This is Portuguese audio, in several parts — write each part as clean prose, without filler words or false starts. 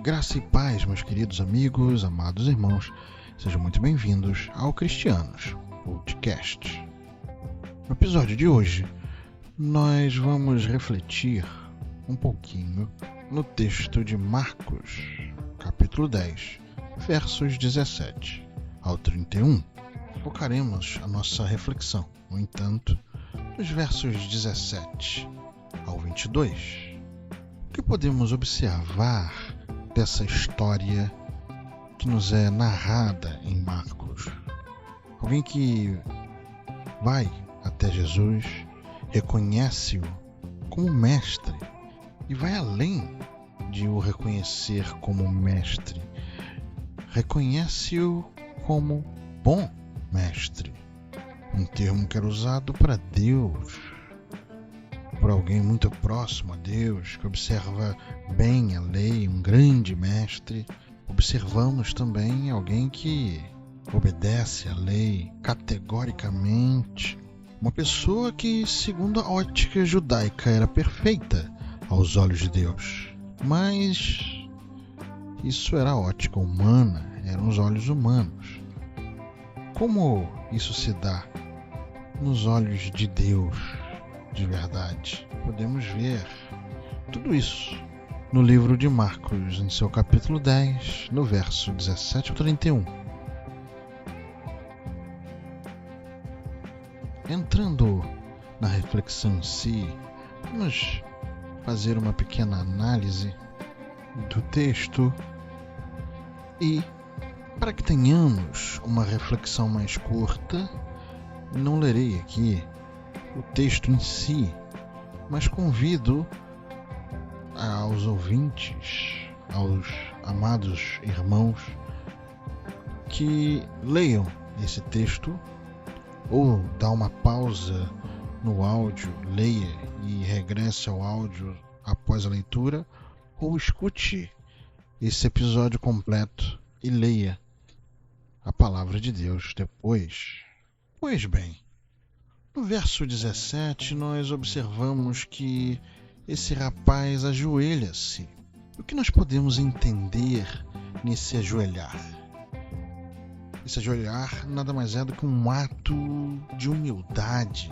Graça e paz, meus queridos amigos, amados irmãos, sejam muito bem-vindos ao Cristianos Podcast. No episódio de hoje, nós vamos refletir um pouquinho no texto de Marcos, capítulo 10, versos 17 ao 31. Focaremos a nossa reflexão, no entanto, nos versos 17 ao 22. O que podemos observar dessa história que nos é narrada em Marcos? Alguém que vai até Jesus, reconhece-o como mestre e vai além de o reconhecer como mestre, reconhece-o como bom mestre, um termo que era usado para Deus, por alguém muito próximo a Deus, que observa bem a lei, um grande mestre. Observamos também alguém que obedece à lei categoricamente, uma pessoa que, segundo a ótica judaica, era perfeita aos olhos de Deus. Mas isso era a ótica humana, eram os olhos humanos. Como isso se dá nos olhos de Deus de verdade? Podemos ver tudo isso no livro de Marcos, em seu capítulo 10, no verso 17 ao 31. Entrando na reflexão em si, vamos fazer uma pequena análise do texto e, para que tenhamos uma reflexão mais curta, não lerei aqui o texto em si, mas convido aos ouvintes, aos amados irmãos, que leiam esse texto ou dá uma pausa no áudio, leia e regresse ao áudio após a leitura, ou escute esse episódio completo e leia a palavra de Deus depois. Pois bem, no verso 17 nós observamos que esse rapaz ajoelha-se. O que nós podemos entender nesse ajoelhar? Esse ajoelhar nada mais é do que um ato de humildade,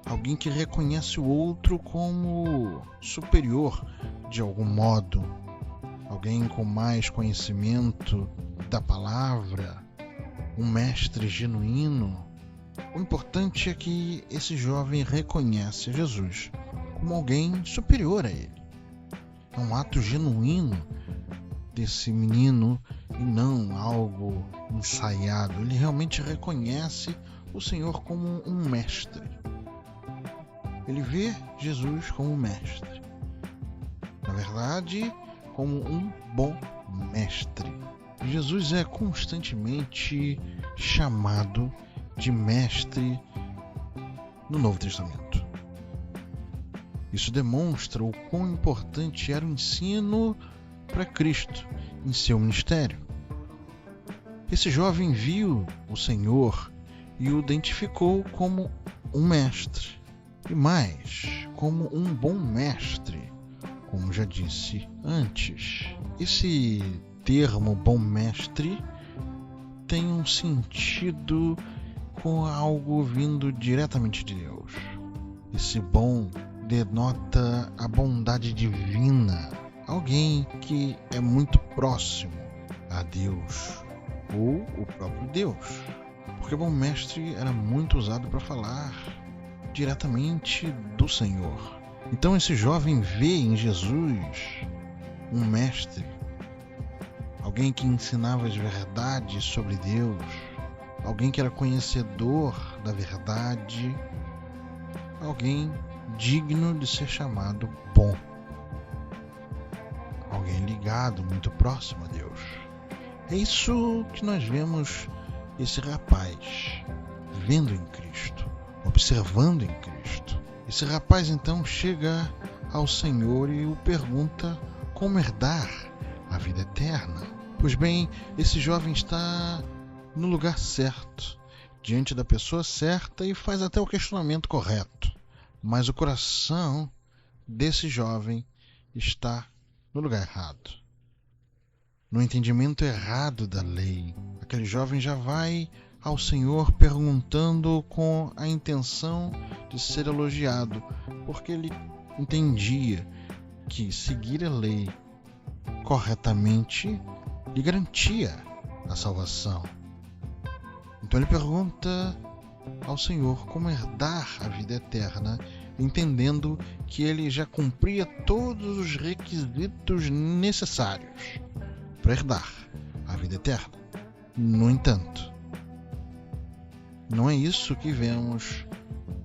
alguém que reconhece o outro como superior de algum modo, alguém com mais conhecimento da palavra, um mestre genuíno. O importante é que esse jovem reconhece Jesus como alguém superior a ele. É um ato genuíno desse menino e não algo ensaiado. Ele realmente reconhece o Senhor como um mestre. Ele vê Jesus como um mestre. Na verdade, como um bom mestre. Jesus é constantemente chamado de mestre no Novo Testamento. Isso demonstra o quão importante era o ensino para Cristo em seu ministério. Esse jovem viu o Senhor e o identificou como um mestre, e mais, como um bom mestre, como já disse antes. Esse termo bom mestre tem um sentido com algo vindo diretamente de Deus. Esse bom denota a bondade divina, alguém que é muito próximo a Deus ou o próprio Deus, porque bom mestre era muito usado para falar diretamente do Senhor. Então esse jovem vê em Jesus um mestre, alguém que ensinava as verdades sobre Deus, alguém que era conhecedor da verdade, alguém digno de ser chamado bom, alguém ligado, muito próximo a Deus. É isso que nós vemos esse rapaz vendo em Cristo, observando em Cristo. Esse rapaz então chega ao Senhor e o pergunta como herdar a vida eterna. Pois bem, esse jovem está no lugar certo, diante da pessoa certa, e faz até o questionamento correto. Mas o coração desse jovem está no lugar errado. no entendimento errado da lei. Aquele jovem já vai ao Senhor perguntando com a intenção de ser elogiado, porque ele entendia que seguir a lei corretamente lhe garantia a salvação. Então ele pergunta ao Senhor como herdar a vida eterna, entendendo que ele já cumpria todos os requisitos necessários para herdar a vida eterna. No entanto, não é isso que vemos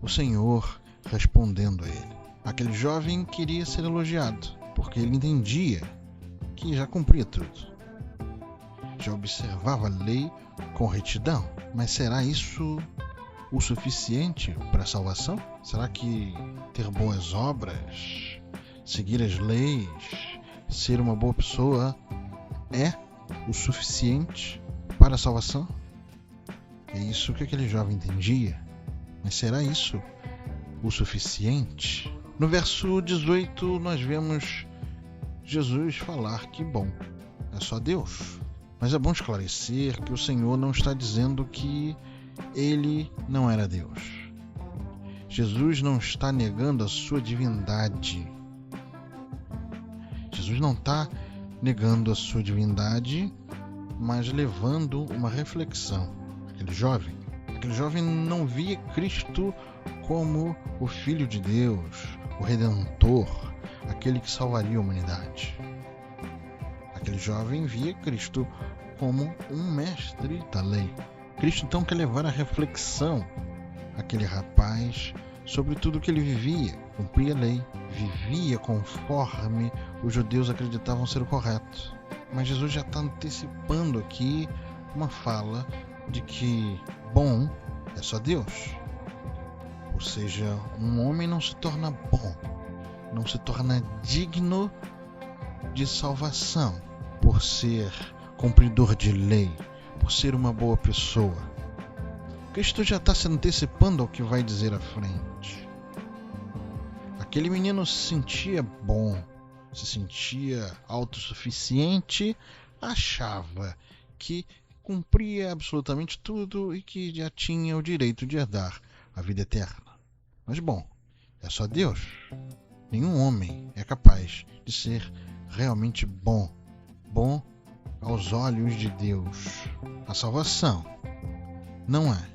o Senhor respondendo a ele. Aquele jovem queria ser elogiado, porque ele entendia que já cumpria tudo. Já observava a lei com retidão. Mas será isso o suficiente para a salvação? Será que ter boas obras, seguir as leis, ser uma boa pessoa é o suficiente para a salvação? É isso que aquele jovem entendia. Mas será isso o suficiente? No verso 18 nós vemos Jesus falar que bom, é só Deus. Mas é bom esclarecer que o Senhor não está dizendo que ele não era Deus. Jesus não está negando a sua divindade. Jesus não está negando a sua divindade, mas levando uma reflexão. Aquele jovem não via Cristo como o Filho de Deus, o Redentor, aquele que salvaria a humanidade. Aquele jovem via Cristo como um mestre da lei. Cristo então quer levar a reflexão aquele rapaz sobre tudo que ele vivia, cumpria a lei, vivia conforme os judeus acreditavam ser o correto. Mas Jesus já está antecipando aqui uma fala de que bom é só Deus. Ou seja, um homem não se torna bom, não se torna digno de salvação por ser cumpridor de lei, por ser uma boa pessoa. Cristo já está se antecipando ao que vai dizer à frente. Aquele menino se sentia bom, se sentia autossuficiente, achava que cumpria absolutamente tudo e que já tinha o direito de herdar a vida eterna. Mas bom, é só Deus. Nenhum homem é capaz de ser realmente bom aos olhos de Deus. A salvação não é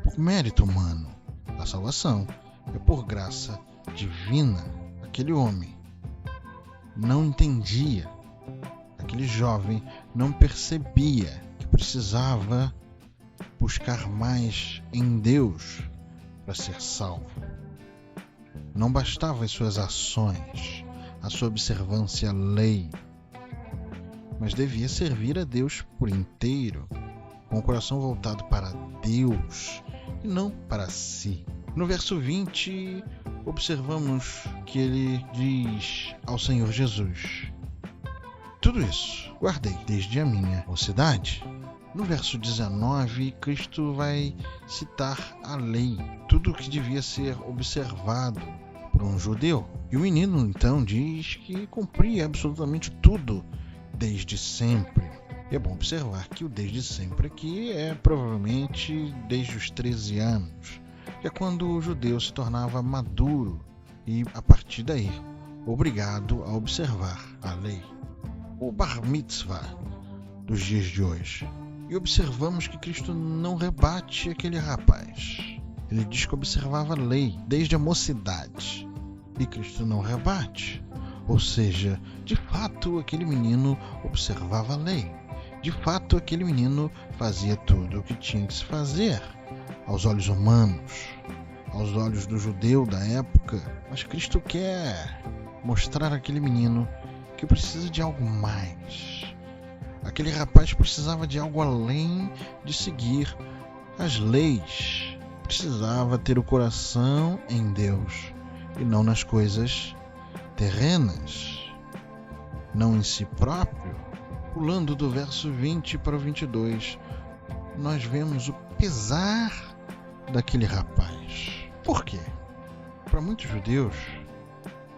por mérito humano. A salvação é por graça divina. Aquele homem não entendia, aquele jovem não percebia que precisava buscar mais em Deus para ser salvo. Não bastava as suas ações, a sua observância à lei, mas devia servir a Deus por inteiro, com o coração voltado para Deus e não para si. No verso 20, observamos que ele diz ao Senhor Jesus: tudo isso guardei desde a minha mocidade. No verso 19, Cristo vai citar a lei, tudo o que devia ser observado por um judeu. E o menino então diz que cumpria absolutamente tudo desde sempre. E é bom observar que o desde sempre aqui é provavelmente desde os 13 anos, que é quando o judeu se tornava maduro e, a partir daí, obrigado a observar a lei. O bar mitzvah dos dias de hoje. E observamos que Cristo não rebate aquele rapaz. Ele diz que observava a lei desde a mocidade. E Cristo não rebate. Ou seja, de fato aquele menino observava a lei. De fato aquele menino fazia tudo o que tinha que se fazer, aos olhos humanos, aos olhos do judeu da época. Mas Cristo quer mostrar àquele menino que precisa de algo mais. Aquele rapaz precisava de algo além de seguir as leis. Precisava ter o coração em Deus e não nas coisas terrenas, não em si próprio. Pulando do verso 20 para o 22, nós vemos o pesar daquele rapaz. Por quê? Para muitos judeus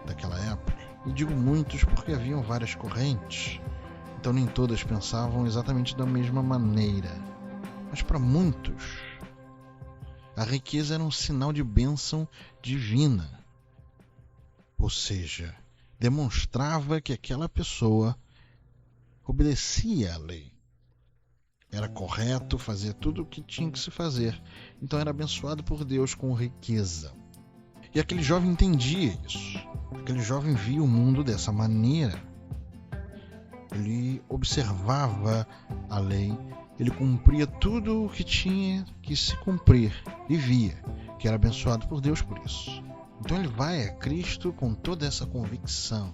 daquela época, e digo muitos porque haviam várias correntes Então nem todas pensavam exatamente da mesma maneira. Mas para muitos, a riqueza era um sinal de bênção divina. Ou seja, demonstrava que aquela pessoa obedecia à lei. Era correto fazer tudo o que tinha que se fazer. Então era abençoado por Deus com riqueza. E aquele jovem entendia isso. Aquele jovem via o mundo dessa maneira. Ele observava a lei. Ele cumpria tudo o que tinha que se cumprir. E via que era abençoado por Deus por isso. Então ele vai a Cristo com toda essa convicção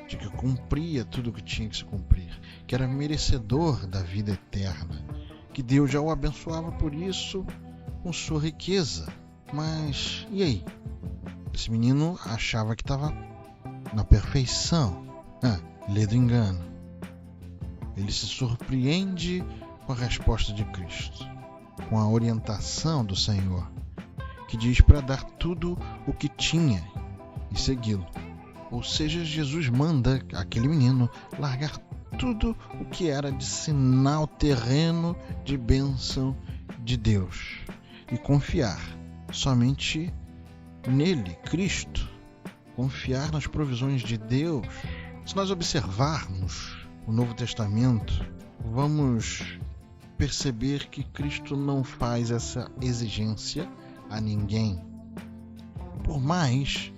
de que cumpria tudo o que tinha que se cumprir, que era merecedor da vida eterna, que Deus já o abençoava por isso com sua riqueza. Mas e aí? Esse menino achava que estava na perfeição. Lê do engano. Ele se surpreende com a resposta de Cristo, com a orientação do Senhor, que diz para dar tudo o que tinha e segui-lo. Ou seja, Jesus manda aquele menino largar tudo o que era de sinal terreno de bênção de Deus e confiar somente nele, Cristo. Confiar nas provisões de Deus. Se nós observarmos o Novo Testamento, vamos perceber que Cristo não faz essa exigência a ninguém. Por mais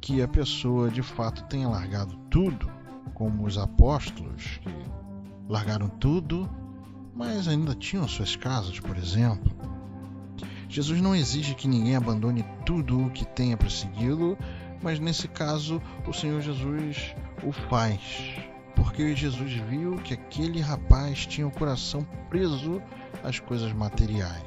que a pessoa de fato tenha largado tudo, como os apóstolos que largaram tudo, mas ainda tinham suas casas, por exemplo. Jesus não exige que ninguém abandone tudo o que tenha para segui-lo, mas nesse caso o Senhor Jesus o faz, porque Jesus viu que aquele rapaz tinha o coração preso às coisas materiais.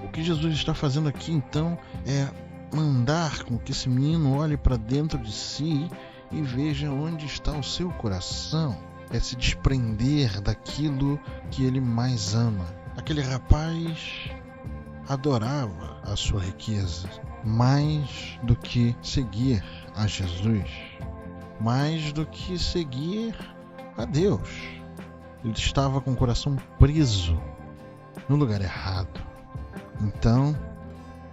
O que Jesus está fazendo aqui então é mandar com que esse menino olhe para dentro de si e veja onde está o seu coração. É se desprender daquilo que ele mais ama. Aquele rapaz adorava a sua riqueza mais do que seguir a Jesus, mais do que seguir a Deus. Ele estava com o coração preso no lugar errado. Então,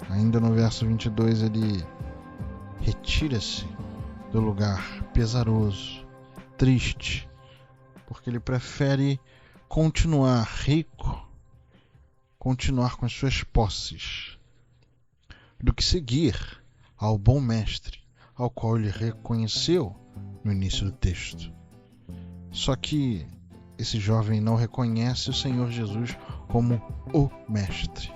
ainda no verso 22, ele retira-se do lugar pesaroso, triste, porque ele prefere continuar rico, continuar com as suas posses, do que seguir ao bom mestre, ao qual ele reconheceu no início do texto. Só que esse jovem não reconhece o Senhor Jesus como o mestre,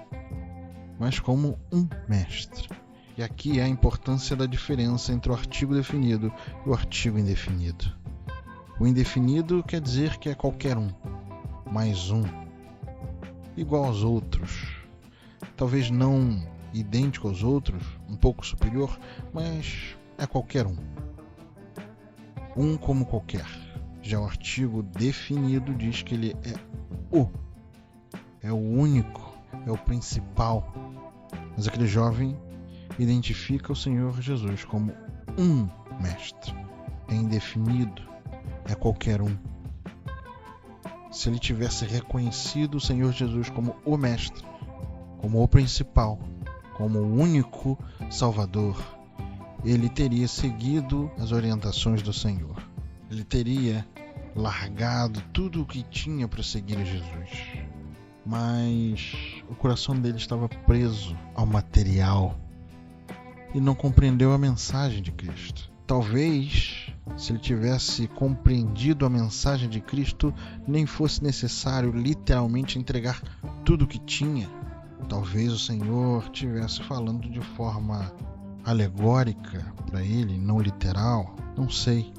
mas como um mestre. E aqui é a importância da diferença entre o artigo definido e o artigo indefinido. O indefinido quer dizer que é qualquer um, mais um, igual aos outros. Talvez não idêntico aos outros, um pouco superior, mas é qualquer um. Um como qualquer. Já o artigo definido diz que ele é o único, é o principal. Mas aquele jovem identifica o Senhor Jesus como um mestre. É indefinido, é qualquer um. Se ele tivesse reconhecido o Senhor Jesus como o mestre, como o principal, como o único Salvador, ele teria seguido as orientações do Senhor. Ele teria largado tudo o que tinha para seguir a Jesus. Mas o coração dele estava preso ao material e não compreendeu a mensagem de Cristo. Talvez, se ele tivesse compreendido a mensagem de Cristo, nem fosse necessário literalmente entregar tudo o que tinha. Talvez o Senhor estivesse falando de forma alegórica para ele, não literal. Não sei.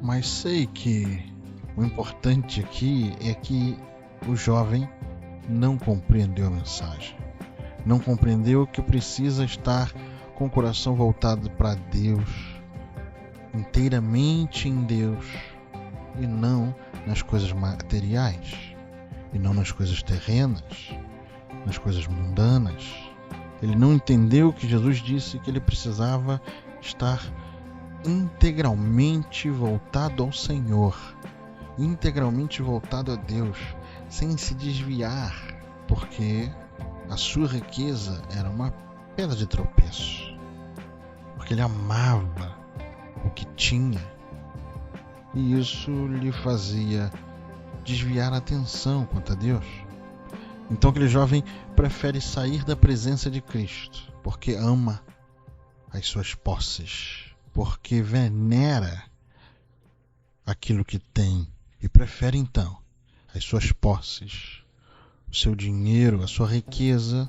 Mas sei que o importante aqui é que o jovem não compreendeu a mensagem. Não compreendeu que precisa estar com o coração voltado para Deus, inteiramente em Deus, e não nas coisas materiais, e não nas coisas terrenas, nas coisas mundanas. Ele não entendeu que Jesus disse que ele precisava estar integralmente voltado ao Senhor integralmente voltado a Deus, sem se desviar, porque a sua riqueza era uma pedra de tropeço, porque ele amava o que tinha, e isso lhe fazia desviar a atenção quanto a Deus. Então aquele jovem prefere sair da presença de Cristo, porque ama as suas posses, porque venera aquilo que tem, e prefere então as suas posses, o seu dinheiro, a sua riqueza,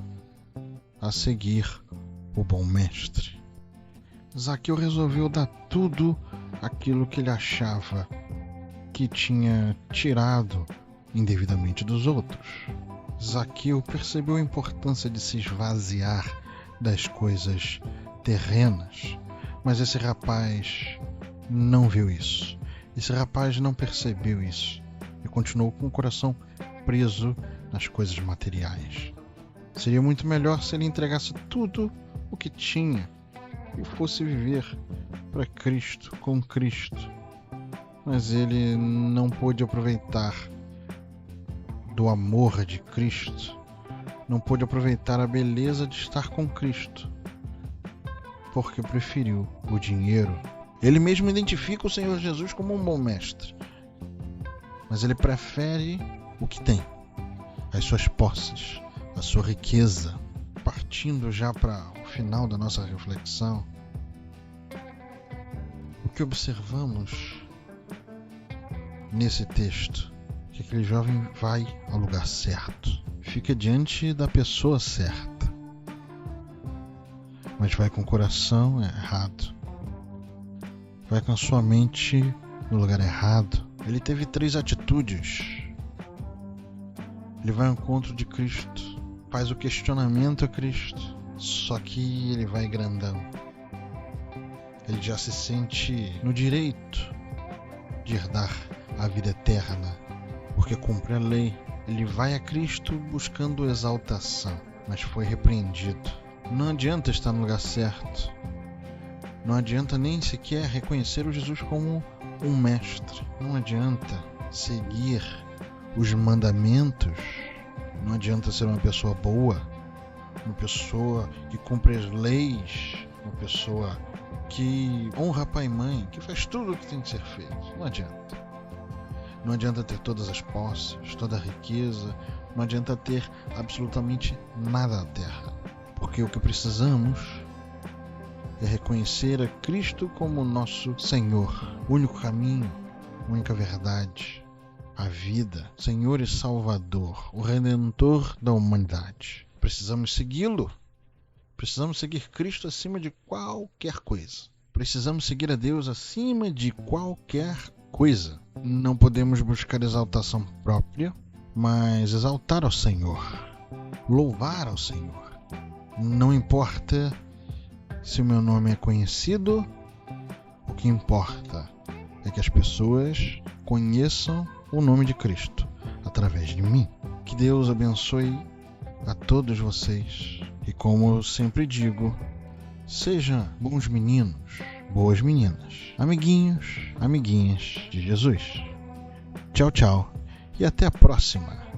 a seguir o bom mestre. Zaqueu resolveu dar tudo aquilo que ele achava que tinha tirado indevidamente dos outros. Zaqueu percebeu a importância de se esvaziar das coisas terrenas, mas esse rapaz não viu isso. Esse rapaz não percebeu isso e continuou com o coração preso nas coisas materiais. Seria muito melhor se ele entregasse tudo o que tinha e fosse viver para Cristo, com Cristo. Mas ele não pôde aproveitar do amor de Cristo, não pôde aproveitar a beleza de estar com Cristo, porque preferiu o dinheiro. Ele mesmo identifica o Senhor Jesus como um bom mestre, mas ele prefere o que tem, as suas posses, a sua riqueza. Partindo já para o final da nossa reflexão, o que observamos nesse texto? Que aquele jovem vai ao lugar certo, fica diante da pessoa certa, mas vai com o coração errado, vai com a sua mente no lugar errado. Ele teve 3 atitudes. Ele vai ao encontro de Cristo, faz o questionamento a Cristo, só que ele vai grandão. Ele já se sente no direito de herdar a vida eterna, porque cumpre a lei. Ele vai a Cristo buscando exaltação, mas foi repreendido. Não adianta estar no lugar certo, não adianta nem sequer reconhecer o Jesus como um mestre, não adianta seguir os mandamentos, não adianta ser uma pessoa boa, uma pessoa que cumpre as leis, uma pessoa que honra pai e mãe, que faz tudo o que tem que ser feito. Não adianta. Não adianta ter todas as posses, toda a riqueza, não adianta ter absolutamente nada na terra, porque o que precisamos é reconhecer a Cristo como nosso Senhor, o único caminho, a única verdade, a vida, Senhor e Salvador, o Redentor da humanidade. Precisamos segui-lo. Precisamos seguir Cristo acima de qualquer coisa. Precisamos seguir a Deus acima de qualquer coisa. Não podemos buscar exaltação própria, mas exaltar ao Senhor, louvar ao Senhor. Não importa se o meu nome é conhecido, o que importa é que as pessoas conheçam o nome de Cristo através de mim. Que Deus abençoe a todos vocês. E como eu sempre digo, sejam bons meninos, boas meninas, amiguinhos, amiguinhas de Jesus. Tchau, tchau e até a próxima.